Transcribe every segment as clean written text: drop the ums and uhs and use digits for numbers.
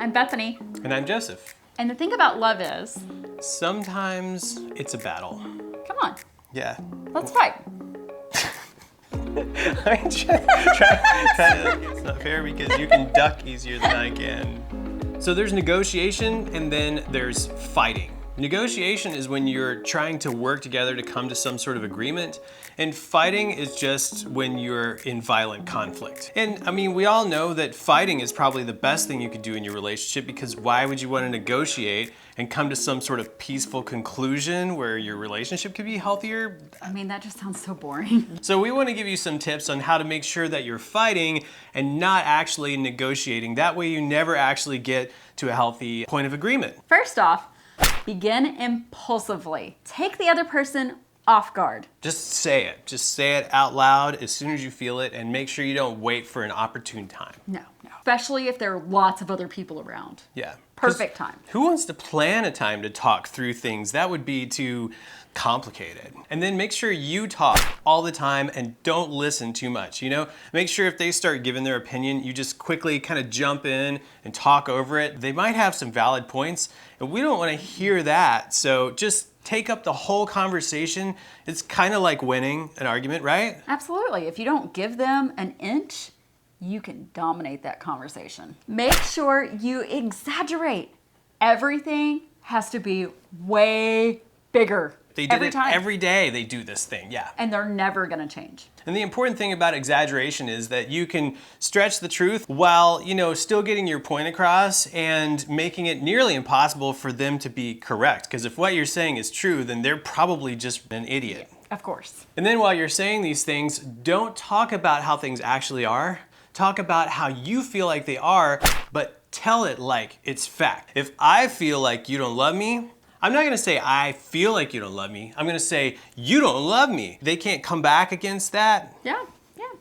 I'm Bethany. And I'm Joseph. And the thing about love is... sometimes it's a battle. Come on. Yeah. Let's fight. I try to, it's not fair because you can duck easier than I can. So there's negotiation and then there's fighting. Negotiation is when you're trying to work together to come to some sort of agreement, and fighting is just when you're in violent conflict. And I mean, we all know that fighting is probably the best thing you could do in your relationship, because why would you want to negotiate and come to some sort of peaceful conclusion where your relationship could be healthier? I mean, that just sounds so boring. So we want to give you some tips on how to make sure that you're fighting and not actually negotiating. That way you never actually get to a healthy point of agreement. First off, begin impulsively. Take the other person off guard. Just say it. Just say it out loud as soon as you feel it, and make sure you don't wait for an opportune time. No. Especially if there are lots of other people around. Yeah. Perfect time. Who wants to plan a time to talk through things? That would be too complicated. And then make sure you talk all the time and don't listen too much. Make sure if they start giving their opinion, you just quickly kind of jump in and talk over it. They might have some valid points, and we don't want to hear that. So just take up the whole conversation. It's kind of like winning an argument, right? Absolutely. If you don't give them an inch, you can dominate that conversation. Make sure you exaggerate. Everything has to be way bigger. They do it every day. They do this thing, yeah. And they're never gonna change. And the important thing about exaggeration is that you can stretch the truth while, still getting your point across and making it nearly impossible for them to be correct. Because if what you're saying is true, then they're probably just an idiot. Of course. And then while you're saying these things, don't talk about how things actually are. Talk about how you feel like they are, but tell it like it's fact. If I feel like you don't love me, I'm not gonna say I feel like you don't love me. I'm gonna say you don't love me. They can't come back against that. Yeah,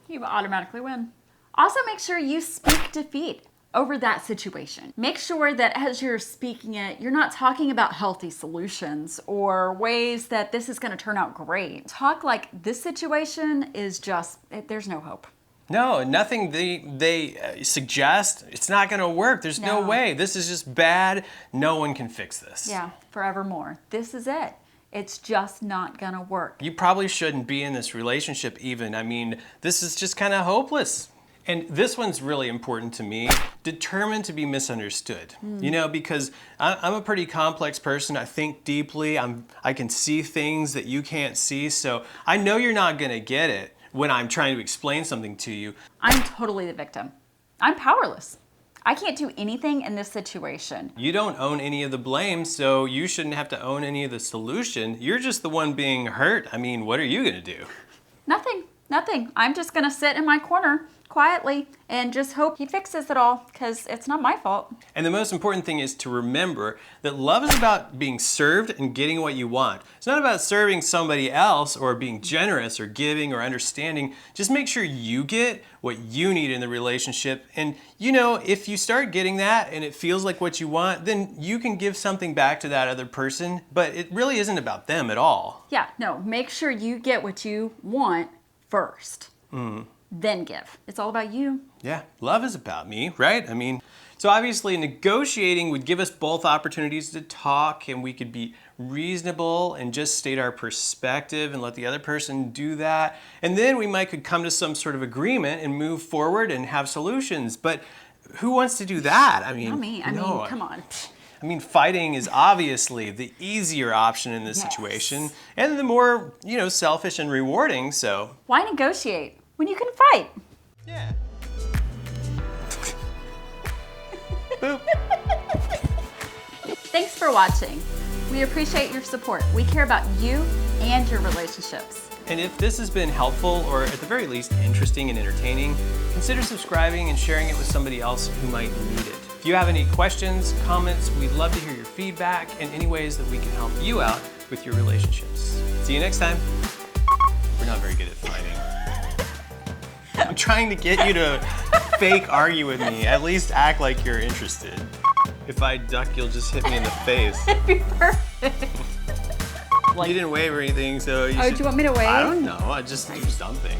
you automatically win. Also make sure you speak defeat over that situation. Make sure that as you're speaking it, you're not talking about healthy solutions or ways that this is gonna turn out great. Talk like this situation is just, there's no hope. No, nothing they suggest, it's not gonna work. There's no way. This is just bad. No one can fix this. Yeah, forevermore. This is it. It's just not gonna work. You probably shouldn't be in this relationship even. I mean, this is just kind of hopeless. And this one's really important to me. Determined to be misunderstood. Because I'm a pretty complex person. I think deeply. I can see things that you can't see. So I know you're not gonna get it when I'm trying to explain something to you. I'm totally the victim. I'm powerless. I can't do anything in this situation. You don't own any of the blame, so you shouldn't have to own any of the solution. You're just the one being hurt. I mean, what are you gonna do? Nothing. I'm just gonna sit in my corner quietly and just hope he fixes it all, because it's not my fault. And the most important thing is to remember that love is about being served and getting what you want. It's not about serving somebody else or being generous or giving or understanding. Just make sure you get what you need in the relationship. And if you start getting that and it feels like what you want, then you can give something back to that other person, but it really isn't about them at all. Yeah, no, make sure you get what you want first. Then give. It's all about you. Yeah, love is about me, right? I mean, so obviously negotiating would give us both opportunities to talk, and we could be reasonable and just state our perspective and let the other person do that. And then we could come to some sort of agreement and move forward and have solutions. But who wants to do that? I mean, not me. I mean, come on. I mean, fighting is obviously the easier option in this situation, and the more, selfish and rewarding, so. Why negotiate when you can fight? Yeah. Boop. Thanks for watching. We appreciate your support. We care about you and your relationships. And if this has been helpful, or at the very least interesting and entertaining, consider subscribing and sharing it with somebody else who might need it. If you have any questions, comments, we'd love to hear your feedback and any ways that we can help you out with your relationships. See you next time. We're not very good at fighting. I'm trying to get you to fake argue with me. At least act like you're interested. If I duck, you'll just hit me in the face. It'd be perfect. You didn't wave or anything, so you do you want me to wave? I don't know. I just do something.